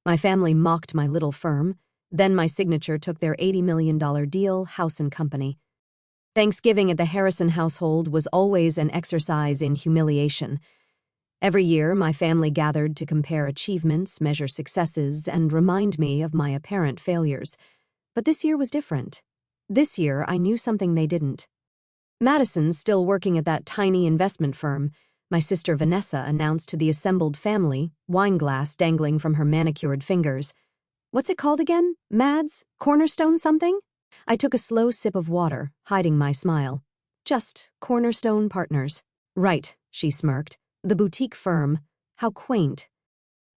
My family mocked my little firm. Then my signature took their $80 million deal, house and company. Thanksgiving at the Harrison household was always an exercise in humiliation. Every year, my family gathered to compare achievements, measure successes, and remind me of my apparent failures. But this year was different. This year, I knew something they didn't. Madison's still working at that tiny investment firm. My sister Vanessa announced to the assembled family, wine glass dangling from her manicured fingers. What's it called again? Mads? Cornerstone something? I took a slow sip of water, hiding my smile. Just Cornerstone Partners. Right, she smirked. The boutique firm. How quaint.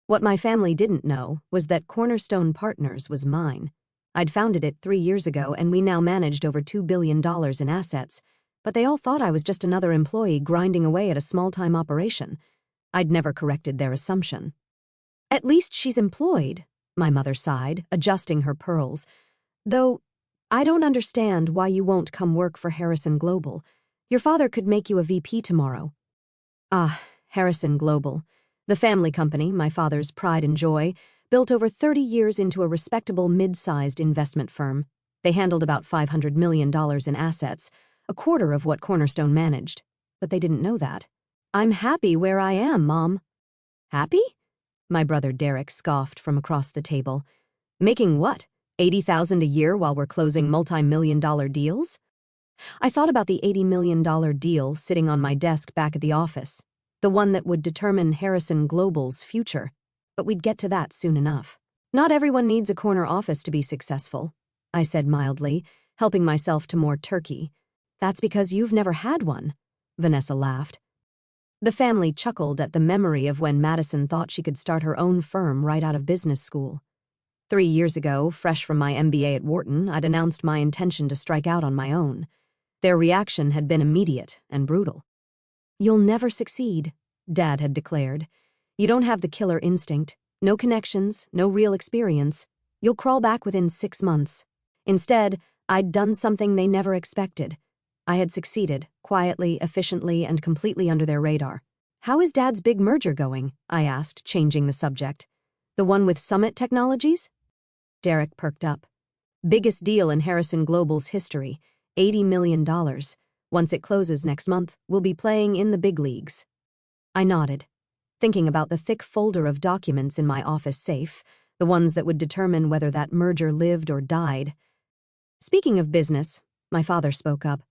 What my family didn't know was that Cornerstone Partners was mine. I'd founded it 3 years ago, and we now managed over $2 billion in assets. But they all thought I was just another employee grinding away at a small-time operation. I'd never corrected their assumption. At least she's employed, my mother sighed, adjusting her pearls. Though, I don't understand why you won't come work for Harrison Global. Your father could make you a VP tomorrow. Ah, Harrison Global. The family company, my father's pride and joy, built over 30 years into a respectable mid-sized investment firm. They handled about $500 million in assets, a quarter of what Cornerstone managed. But they didn't know that. I'm happy where I am, Mom. Happy? My brother Derek scoffed from across the table. Making what? $80,000 a year while we're closing multi-million-dollar deals? I thought about the $80 million deal sitting on my desk back at the office, the one that would determine Harrison Global's future. But we'd get to that soon enough. Not everyone needs a corner office to be successful, I said mildly, helping myself to more turkey. That's because you've never had one, Vanessa laughed. The family chuckled at the memory of when Madison thought she could start her own firm right out of business school. 3 years ago, fresh from my MBA at Wharton, I'd announced my intention to strike out on my own. Their reaction had been immediate and brutal. You'll never succeed, Dad had declared. You don't have the killer instinct, no connections, no real experience. You'll crawl back within 6 months. Instead, I'd done something they never expected. I had succeeded, quietly, efficiently, and completely under their radar. How is Dad's big merger going? I asked, changing the subject. The one with Summit Technologies? Derek perked up. Biggest deal in Harrison Global's history, $80 million. Once it closes next month, we'll be playing in the big leagues. I nodded, thinking about the thick folder of documents in my office safe, the ones that would determine whether that merger lived or died. Speaking of business, my father spoke up.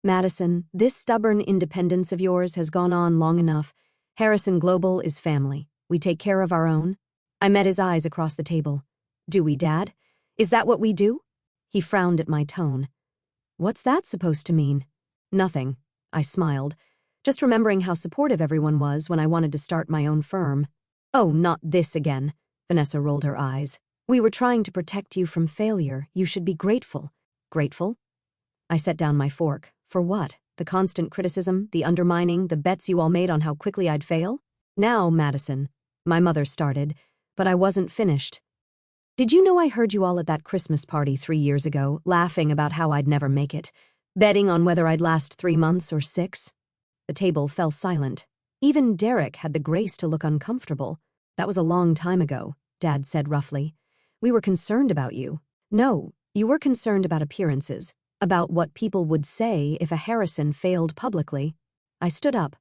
Madison, this stubborn independence of yours has gone on long enough. Harrison Global is family. We take care of our own. I met his eyes across the table. Do we, Dad? Is that what we do? He frowned at my tone. What's that supposed to mean? Nothing, I smiled, just remembering how supportive everyone was when I wanted to start my own firm. Oh, not this again, Vanessa rolled her eyes. We were trying to protect you from failure. You should be grateful. Grateful? I set down my fork. For what? The constant criticism, the undermining, the bets you all made on how quickly I'd fail? Now, Madison, my mother started, but I wasn't finished. Did you know I heard you all at that Christmas party 3 years ago, laughing about how I'd never make it, betting on whether I'd last 3 months or 6? The table fell silent. Even Derek had the grace to look uncomfortable. That was a long time ago, Dad said roughly. We were concerned about you. No, you were concerned about appearances, about what people would say if a Harrison failed publicly. I stood up.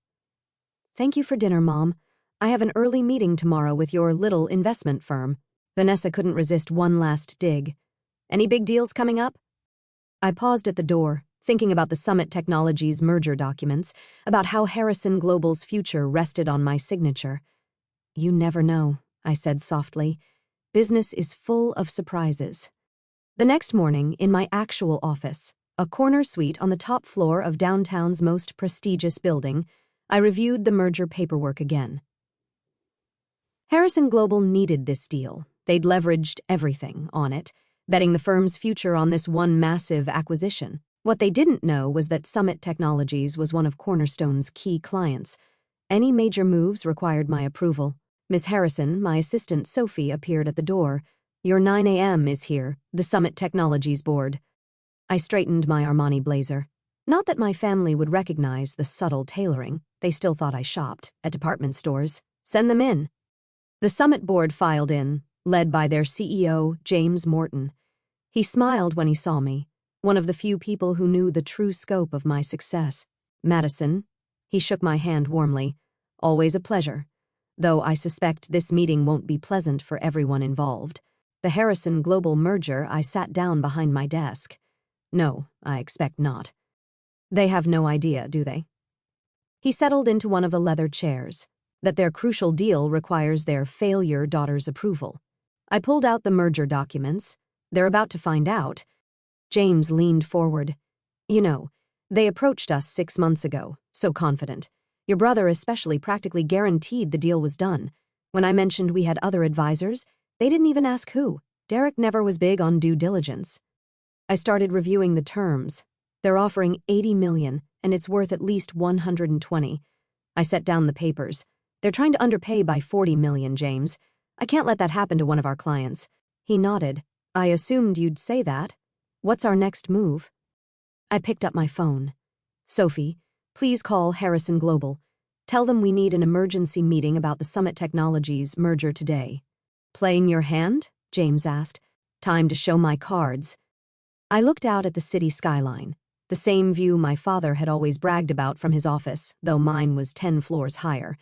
Thank you for dinner, Mom. I have an early meeting tomorrow with your little investment firm. Vanessa couldn't resist one last dig. Any big deals coming up? I paused at the door, thinking about the Summit Technologies merger documents, about how Harrison Global's future rested on my signature. You never know, I said softly. Business is full of surprises. The next morning, in my actual office, a corner suite on the top floor of downtown's most prestigious building, I reviewed the merger paperwork again. Harrison Global needed this deal. They'd leveraged everything on it, betting the firm's future on this one massive acquisition. What they didn't know was that Summit Technologies was one of Cornerstone's key clients. Any major moves required my approval. Miss Harrison, my assistant Sophie, appeared at the door. Your 9 a.m. is here, the Summit Technologies board. I straightened my Armani blazer. Not that my family would recognize the subtle tailoring. They still thought I shopped at department stores. Send them in. The Summit board filed in, led by their CEO, James Morton. He smiled when he saw me, one of the few people who knew the true scope of my success. Madison, he shook my hand warmly. Always a pleasure. Though I suspect this meeting won't be pleasant for everyone involved. The Harrison Global merger, I sat down behind my desk. No, I expect not. They have no idea, do they? He settled into one of the leather chairs, that their crucial deal requires their failure daughter's approval. I pulled out the merger documents. They're about to find out. James leaned forward. You know, they approached us 6 months ago, so confident. Your brother especially practically guaranteed the deal was done. When I mentioned we had other advisors, they didn't even ask who. Derek never was big on due diligence. I started reviewing the terms. They're offering $80 million, and it's worth at least $120. I set down the papers. They're trying to underpay by $40 million, James. I can't let that happen to one of our clients. He nodded. I assumed you'd say that. What's our next move? I picked up my phone. Sophie, please call Harrison Global. Tell them we need an emergency meeting about the Summit Technologies merger today. Playing your hand? James asked. Time to show my cards. I looked out at the city skyline, the same view my father had always bragged about from his office, though mine was 10 floors higher.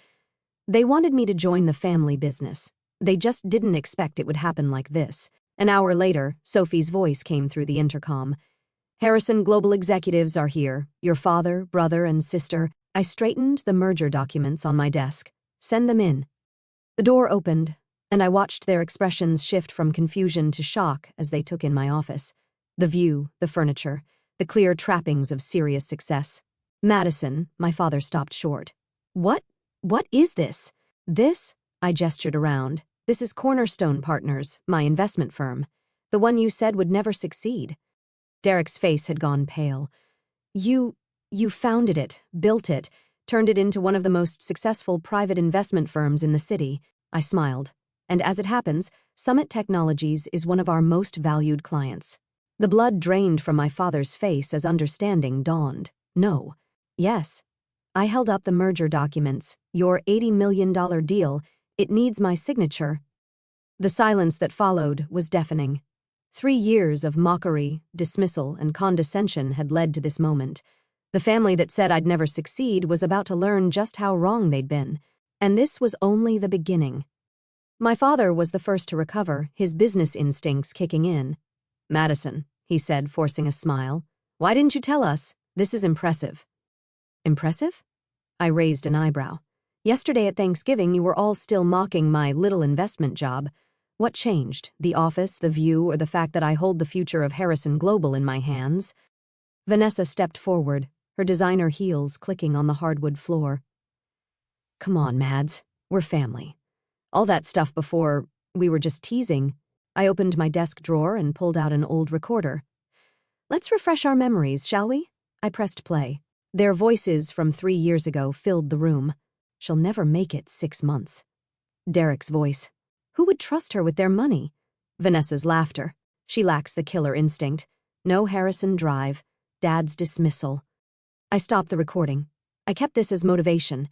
They wanted me to join the family business. They just didn't expect it would happen like this. An hour later, Sophie's voice came through the intercom. Harrison Global executives are here. Your father, brother, and sister. I straightened the merger documents on my desk. Send them in. The door opened, and I watched their expressions shift from confusion to shock as they took in my office. The view, the furniture, the clear trappings of serious success. Madison, my father stopped short. What is this? This? I gestured around. This is Cornerstone Partners, my investment firm. The one you said would never succeed. Derek's face had gone pale. You founded it, built it, turned it into one of the most successful private investment firms in the city. I smiled. And as it happens, Summit Technologies is one of our most valued clients. The blood drained from my father's face as understanding dawned. No. Yes. I held up the merger documents. Your $80 million deal. It needs my signature. The silence that followed was deafening. 3 years of mockery, dismissal, and condescension had led to this moment. The family that said I'd never succeed was about to learn just how wrong they'd been. And this was only the beginning. My father was the first to recover, his business instincts kicking in. Madison, he said, forcing a smile. Why didn't you tell us? This is impressive. Impressive? I raised an eyebrow. Yesterday at Thanksgiving, you were all still mocking my little investment job. What changed? The office, the view, or the fact that I hold the future of Harrison Global in my hands? Vanessa stepped forward, her designer heels clicking on the hardwood floor. Come on, Mads. We're family. All that stuff before, we were just teasing. I opened my desk drawer and pulled out an old recorder. Let's refresh our memories, shall we? I pressed play. Their voices from 3 years ago filled the room. She'll never make it 6 months. Derek's voice. Who would trust her with their money? Vanessa's laughter. She lacks the killer instinct. No Harrison Drive. Dad's dismissal. I stopped the recording. I kept this as motivation.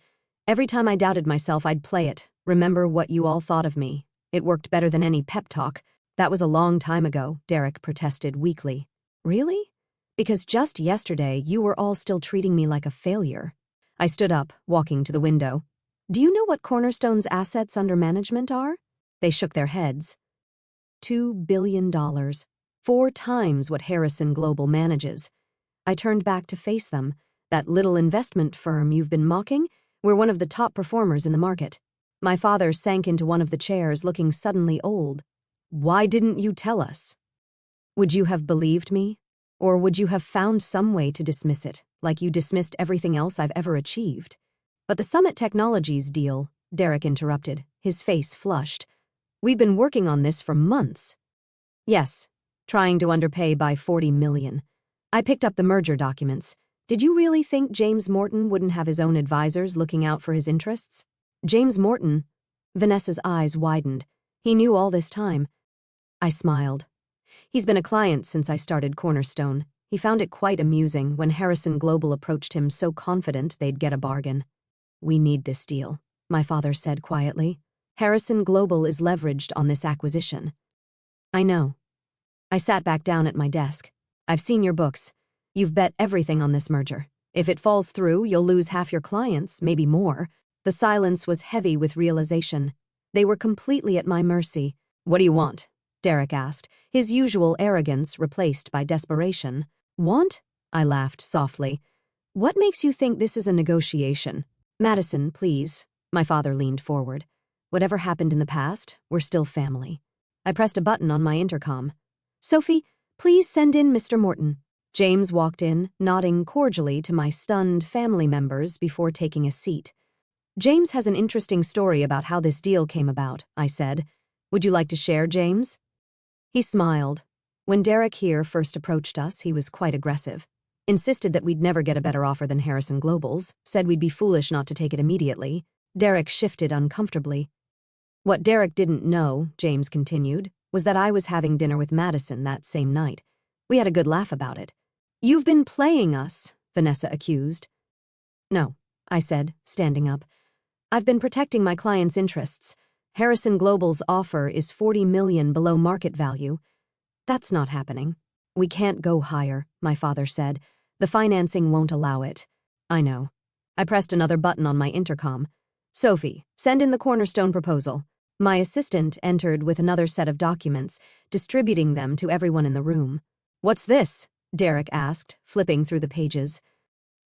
Every time I doubted myself, I'd play it. Remember what you all thought of me. It worked better than any pep talk. That was a long time ago, Derek protested weakly. Really? Because just yesterday, you were all still treating me like a failure. I stood up, walking to the window. Do you know what Cornerstone's assets under management are? They shook their heads. $2 billion. 4 times what Harrison Global manages. I turned back to face them. That little investment firm you've been mocking? We're one of the top performers in the market. My father sank into one of the chairs, looking suddenly old. Why didn't you tell us? Would you have believed me? Or would you have found some way to dismiss it, like you dismissed everything else I've ever achieved? But the Summit Technologies deal, Derek interrupted, his face flushed. We've been working on this for months. Yes, trying to underpay by $40 million. I picked up the merger documents. Did you really think James Morton wouldn't have his own advisors looking out for his interests? James Morton? Vanessa's eyes widened. He knew all this time. I smiled. He's been a client since I started Cornerstone. He found it quite amusing when Harrison Global approached him so confident they'd get a bargain. We need this deal, my father said quietly. Harrison Global is leveraged on this acquisition. I know. I sat back down at my desk. I've seen your books. You've bet everything on this merger. If it falls through, you'll lose half your clients, maybe more. The silence was heavy with realization. They were completely at my mercy. What do you want? Derek asked, his usual arrogance replaced by desperation. Want? I laughed softly. What makes you think this is a negotiation? Madison, please. My father leaned forward. Whatever happened in the past, we're still family. I pressed a button on my intercom. Sophie, please send in Mr. Morton. James walked in, nodding cordially to my stunned family members before taking a seat. James has an interesting story about how this deal came about, I said. Would you like to share, James? He smiled. When Derek here first approached us, he was quite aggressive. Insisted that we'd never get a better offer than Harrison Global's, said we'd be foolish not to take it immediately. Derek shifted uncomfortably. What Derek didn't know, James continued, was that I was having dinner with Madison that same night. We had a good laugh about it. You've been playing us, Vanessa accused. No, I said, standing up. I've been protecting my client's interests. Harrison Global's offer is $40 million below market value. That's not happening. We can't go higher, my father said. The financing won't allow it. I know. I pressed another button on my intercom. Sophie, send in the cornerstone proposal. My assistant entered with another set of documents, distributing them to everyone in the room. What's this? Derek asked, flipping through the pages.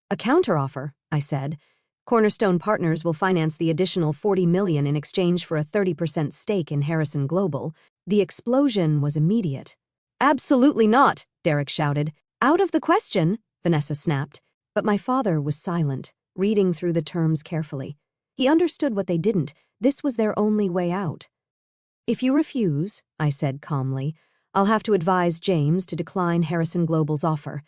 A counteroffer, I said. Cornerstone Partners will finance the additional $40 million in exchange for a 30% stake in Harrison Global. The explosion was immediate. Absolutely not, Derek shouted. Out of the question, Vanessa snapped. But my father was silent, reading through the terms carefully. He understood what they didn't. This was their only way out. If you refuse, I said calmly, I'll have to advise James to decline Harrison Global's offer.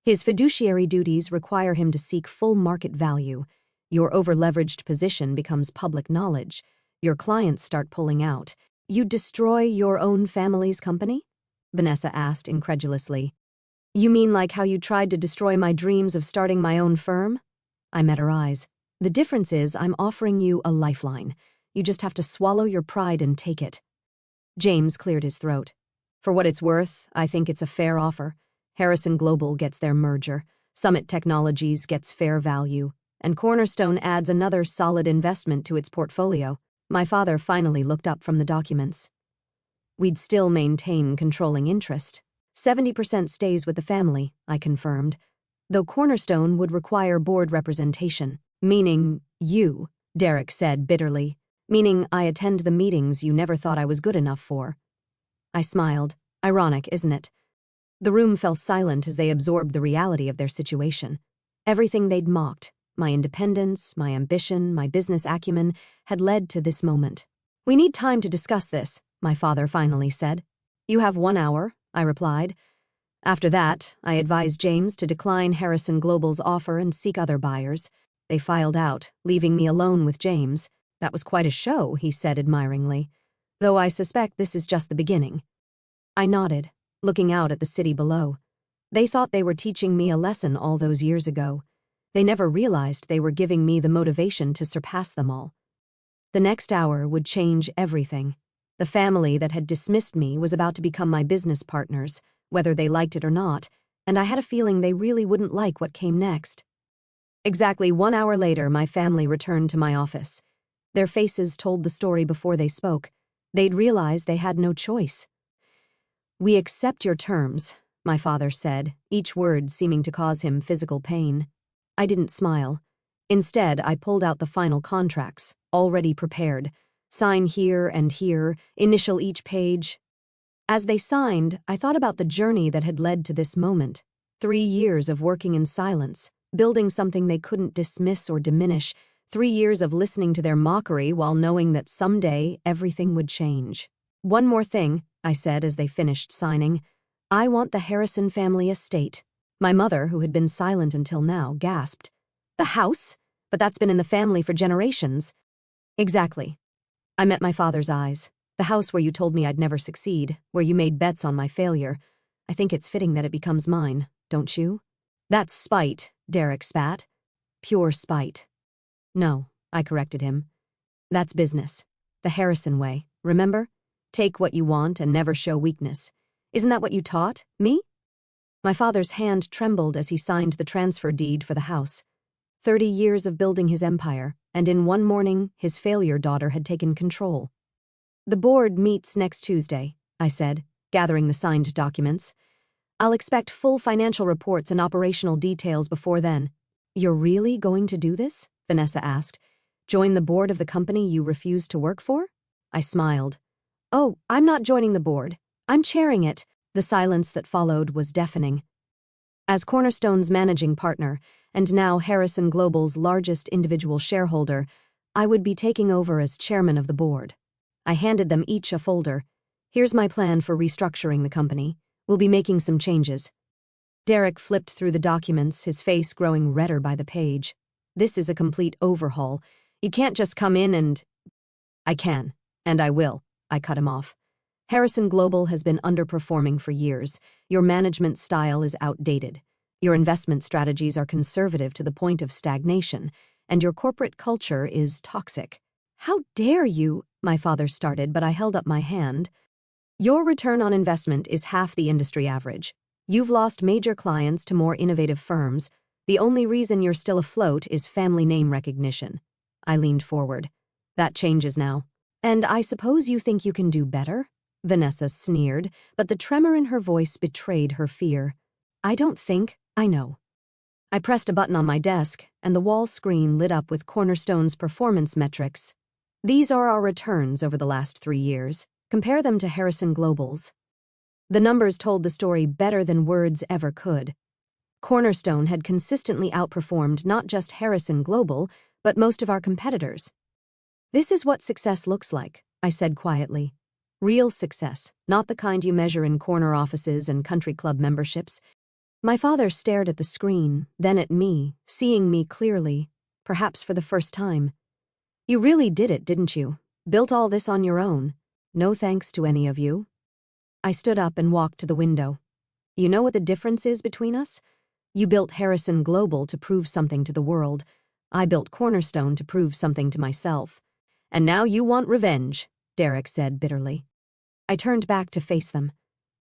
His fiduciary duties require him to seek full market value. Your over-leveraged position becomes public knowledge. Your clients start pulling out. You destroy your own family's company? Vanessa asked incredulously. You mean like how you tried to destroy my dreams of starting my own firm? I met her eyes. The difference is I'm offering you a lifeline. You just have to swallow your pride and take it. James cleared his throat. For what it's worth, I think it's a fair offer. Harrison Global gets their merger. Summit Technologies gets fair value. And Cornerstone adds another solid investment to its portfolio. My father finally looked up from the documents. We'd still maintain controlling interest. 70% stays with the family, I confirmed. Though Cornerstone would require board representation. Meaning you, Derek said bitterly. Meaning I attend the meetings you never thought I was good enough for. I smiled. Ironic, isn't it? The room fell silent as they absorbed the reality of their situation. Everything they'd mocked, my independence, my ambition, my business acumen, had led to this moment. We need time to discuss this, my father finally said. You have 1 hour, I replied. After that, I advised James to decline Harrison Global's offer and seek other buyers. They filed out, leaving me alone with James. That was quite a show, he said admiringly. Though I suspect this is just the beginning. I nodded, looking out at the city below. They thought they were teaching me a lesson all those years ago. They never realized they were giving me the motivation to surpass them all. The next hour would change everything. The family that had dismissed me was about to become my business partners, whether they liked it or not, and I had a feeling they really wouldn't like what came next. Exactly 1 hour later, my family returned to my office. Their faces told the story before they spoke. They'd realized they had no choice. We accept your terms, my father said, each word seeming to cause him physical pain. I didn't smile. Instead, I pulled out the final contracts, already prepared. Sign here and here, initial each page. As they signed, I thought about the journey that had led to this moment. 3 years of working in silence, building something they couldn't dismiss or diminish. 3 years of listening to their mockery while knowing that someday everything would change. One more thing, I said as they finished signing. I want the Harrison family estate. My mother, who had been silent until now, gasped. The house? But that's been in the family for generations. Exactly. I met my father's eyes. The house where you told me I'd never succeed, where you made bets on my failure. I think it's fitting that it becomes mine, don't you? That's spite, Derek spat. Pure spite. No, I corrected him. That's business. The Harrison way, remember? Take what you want and never show weakness. Isn't that what you taught me? My father's hand trembled as he signed the transfer deed for the house. 30 years of building his empire, and in one morning, his failure daughter had taken control. The board meets next Tuesday, I said, gathering the signed documents. I'll expect full financial reports and operational details before then. You're really going to do this? Vanessa asked. Join the board of the company you refused to work for? I smiled. Oh, I'm not joining the board. I'm chairing it. The silence that followed was deafening. As Cornerstone's managing partner, and now Harrison Global's largest individual shareholder, I would be taking over as chairman of the board. I handed them each a folder. Here's my plan for restructuring the company. We'll be making some changes. Derek flipped through the documents, his face growing redder by the page. This is a complete overhaul. You can't just come in and... I can, and I will, I cut him off. Harrison Global has been underperforming for years. Your management style is outdated. Your investment strategies are conservative to the point of stagnation, and your corporate culture is toxic. How dare you? My father started, but I held up my hand. Your return on investment is half the industry average. You've lost major clients to more innovative firms. The only reason you're still afloat is family name recognition. I leaned forward. That changes now. And I suppose you think you can do better? Vanessa sneered, but the tremor in her voice betrayed her fear. I don't think, I know. I pressed a button on my desk, and the wall screen lit up with Cornerstone's performance metrics. These are our returns over the last 3 years. Compare them to Harrison Global's. The numbers told the story better than words ever could. Cornerstone had consistently outperformed not just Harrison Global, but most of our competitors. This is what success looks like, I said quietly. Real success, not the kind you measure in corner offices and country club memberships. My father stared at the screen, then at me, seeing me clearly, perhaps for the first time. You really did it, didn't you? Built all this on your own. No thanks to any of you. I stood up and walked to the window. You know what the difference is between us? You built Harrison Global to prove something to the world. I built Cornerstone to prove something to myself. And now you want revenge, Derek said bitterly. I turned back to face them.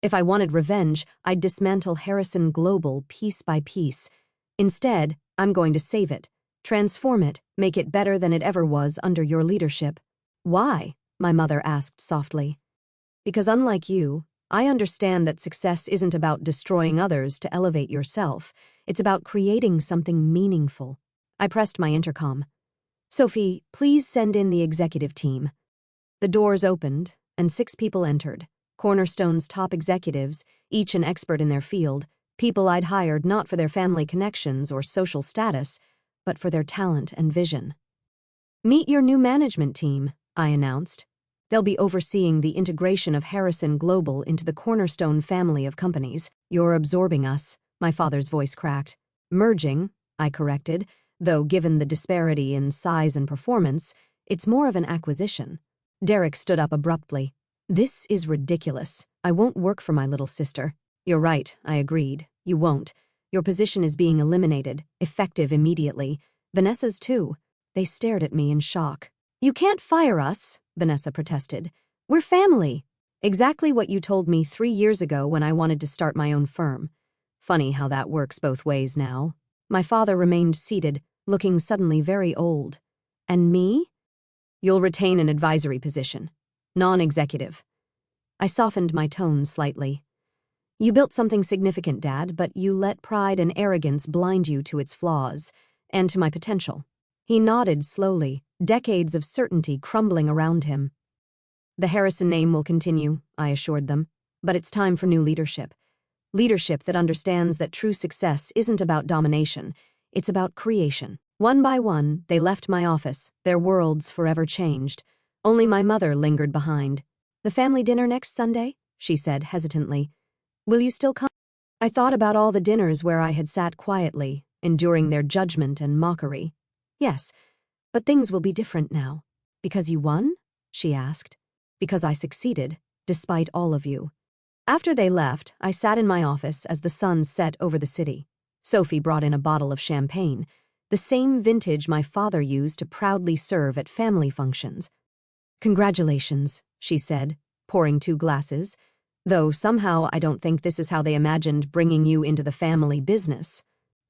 If I wanted revenge, I'd dismantle Harrison Global piece by piece. Instead, I'm going to save it, transform it, make it better than it ever was under your leadership. Why? My mother asked softly. Because unlike you, I understand that success isn't about destroying others to elevate yourself. It's about creating something meaningful. I pressed my intercom. Sophie, please send in the executive team. The doors opened, and 6 people entered. Cornerstone's top executives, each an expert in their field, people I'd hired not for their family connections or social status, but for their talent and vision. Meet your new management team, I announced. They'll be overseeing the integration of Harrison Global into the Cornerstone family of companies. You're absorbing us, my father's voice cracked. Merging, I corrected, though given the disparity in size and performance, it's more of an acquisition. Derek stood up abruptly. This is ridiculous. I won't work for my little sister. You're right, I agreed. You won't. Your position is being eliminated, effective immediately. Vanessa's too. They stared at me in shock. You can't fire us, Vanessa protested. We're family. Exactly what you told me 3 years ago when I wanted to start my own firm. Funny how that works both ways now. My father remained seated, looking suddenly very old. And me? You'll retain an advisory position. Non-executive. I softened my tone slightly. You built something significant, Dad, but you let pride and arrogance blind you to its flaws, and to my potential. He nodded slowly, decades of certainty crumbling around him. The Harrison name will continue, I assured them, but it's time for new leadership. Leadership that understands that true success isn't about domination, it's about creation. One by one, they left my office, their worlds forever changed. Only my mother lingered behind. The family dinner next Sunday? She said hesitantly. Will you still come? I thought about all the dinners where I had sat quietly, enduring their judgment and mockery. Yes, but things will be different now. Because you won? She asked. Because I succeeded, despite all of you. After they left, I sat in my office as the sun set over the city. Sophie brought in a bottle of champagne, the same vintage my father used to proudly serve at family functions. "Congratulations," she said, pouring 2 glasses, "though somehow I don't think this is how they imagined bringing you into the family business."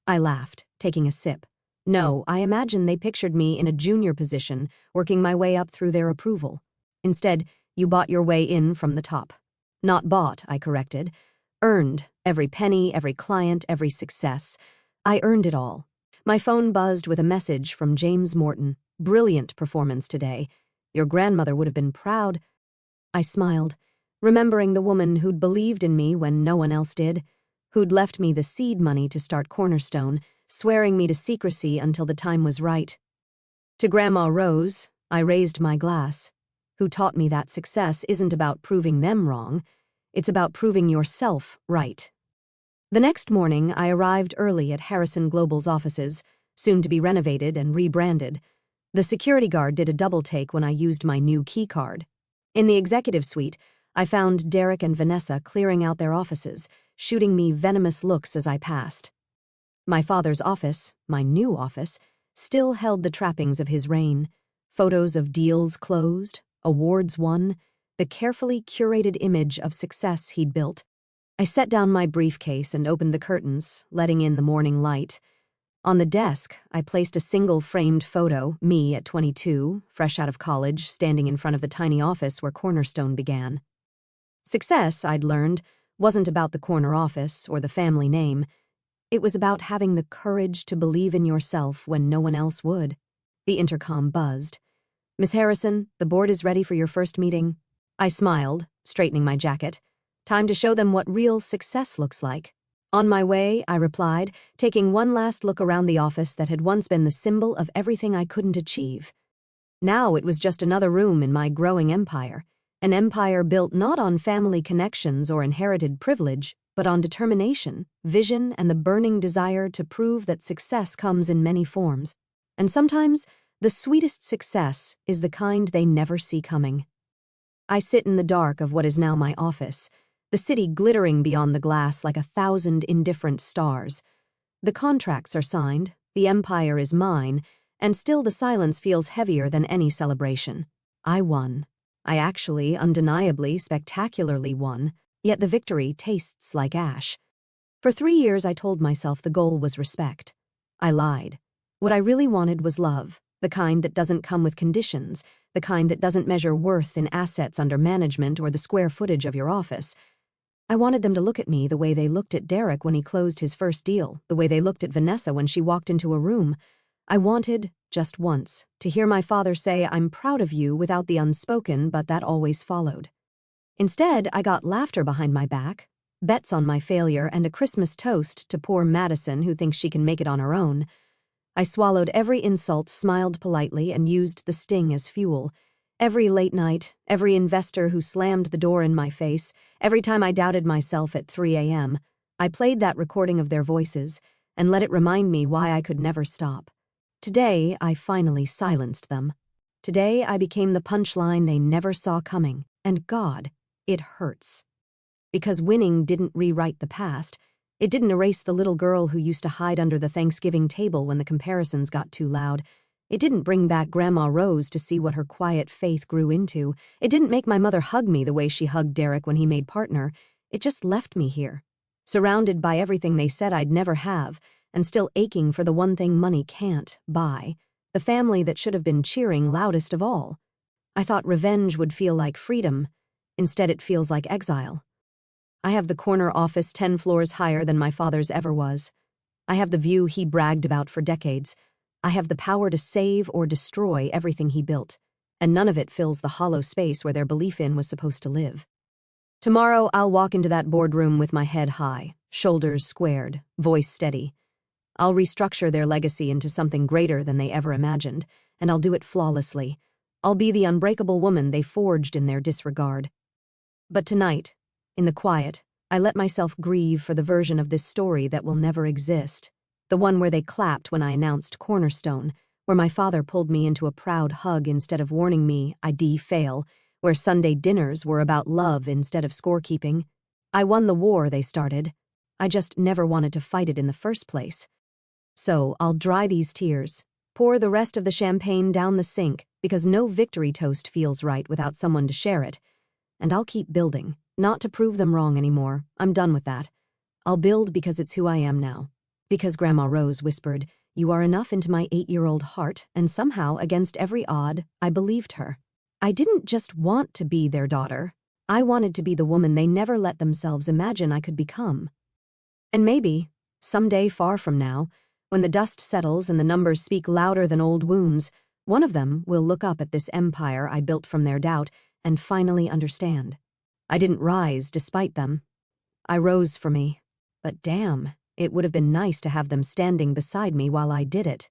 I laughed, taking a sip. "No, I imagine they pictured me in a junior position, working my way up through their approval. Instead, you bought your way in from the top." "Not bought," I corrected. "Earned. Every penny, every client, every success. I earned it all." My phone buzzed with a message from James Morton. "Brilliant performance today. Your grandmother would have been proud." I smiled, remembering the woman who'd believed in me when no one else did, who'd left me the seed money to start Cornerstone, swearing me to secrecy until the time was right. To Grandma Rose, I raised my glass, who taught me that success isn't about proving them wrong, it's about proving yourself right. The next morning, I arrived early at Harrison Global's offices, soon to be renovated and rebranded. The security guard did a double take when I used my new key card. In the executive suite, I found Derek and Vanessa clearing out their offices, shooting me venomous looks as I passed. My father's office, my new office, still held the trappings of his reign: photos of deals closed, awards won, the carefully curated image of success he'd built. I set down my briefcase and opened the curtains, letting in the morning light. On the desk, I placed a single framed photo, me at 22, fresh out of college, standing in front of the tiny office where Cornerstone began. Success, I'd learned, wasn't about the corner office or the family name. It was about having the courage to believe in yourself when no one else would. The intercom buzzed. "Miss Harrison, the board is ready for your first meeting." I smiled, straightening my jacket. Time to show them what real success looks like. "On my way," I replied, taking one last look around the office that had once been the symbol of everything I couldn't achieve. Now it was just another room in my growing empire, an empire built not on family connections or inherited privilege, but on determination, vision, and the burning desire to prove that success comes in many forms. And sometimes, the sweetest success is the kind they never see coming. I sit in the dark of what is now my office, the city glittering beyond the glass like 1,000 indifferent stars. The contracts are signed, the empire is mine, and still the silence feels heavier than any celebration. I won. I actually, undeniably, spectacularly won, yet the victory tastes like ash. For 3 years I told myself the goal was respect. I lied. What I really wanted was love, the kind that doesn't come with conditions, the kind that doesn't measure worth in assets under management or the square footage of your office. I wanted them to look at me the way they looked at Derek when he closed his first deal, the way they looked at Vanessa when she walked into a room. I wanted, just once, to hear my father say, "I'm proud of you," without the unspoken, but that always followed. Instead, I got laughter behind my back, bets on my failure, and a Christmas toast to poor Madison who thinks she can make it on her own. I swallowed every insult, smiled politely, and used the sting as fuel. Every late night, every investor who slammed the door in my face, every time I doubted myself at 3 a.m., I played that recording of their voices and let it remind me why I could never stop. Today, I finally silenced them. Today, I became the punchline they never saw coming, and God, it hurts. Because winning didn't rewrite the past. It didn't erase the little girl who used to hide under the Thanksgiving table when the comparisons got too loud. It didn't bring back Grandma Rose to see what her quiet faith grew into. It didn't make my mother hug me the way she hugged Derek when he made partner. It just left me here, surrounded by everything they said I'd never have, and still aching for the one thing money can't buy, the family that should have been cheering loudest of all. I thought revenge would feel like freedom. Instead, it feels like exile. I have the corner office 10 floors higher than my father's ever was. I have the view he bragged about for decades. I have the power to save or destroy everything he built, and none of it fills the hollow space where their belief in was supposed to live. Tomorrow, I'll walk into that boardroom with my head high, shoulders squared, voice steady. I'll restructure their legacy into something greater than they ever imagined, and I'll do it flawlessly. I'll be the unbreakable woman they forged in their disregard. But tonight, in the quiet, I let myself grieve for the version of this story that will never exist. The one where they clapped when I announced Cornerstone, where my father pulled me into a proud hug instead of warning me I'd fail, where Sunday dinners were about love instead of scorekeeping. I won the war they started. I just never wanted to fight it in the first place. So I'll dry these tears, pour the rest of the champagne down the sink, because no victory toast feels right without someone to share it. And I'll keep building, not to prove them wrong anymore. I'm done with that. I'll build because it's who I am now. Because Grandma Rose whispered, "You are enough into my 8-year-old heart," and somehow, against every odd, I believed her. I didn't just want to be their daughter. I wanted to be the woman they never let themselves imagine I could become. And maybe, someday far from now, when the dust settles and the numbers speak louder than old wounds, one of them will look up at this empire I built from their doubt and finally understand. I didn't rise despite them. I rose for me. But damn, it would have been nice to have them standing beside me while I did it.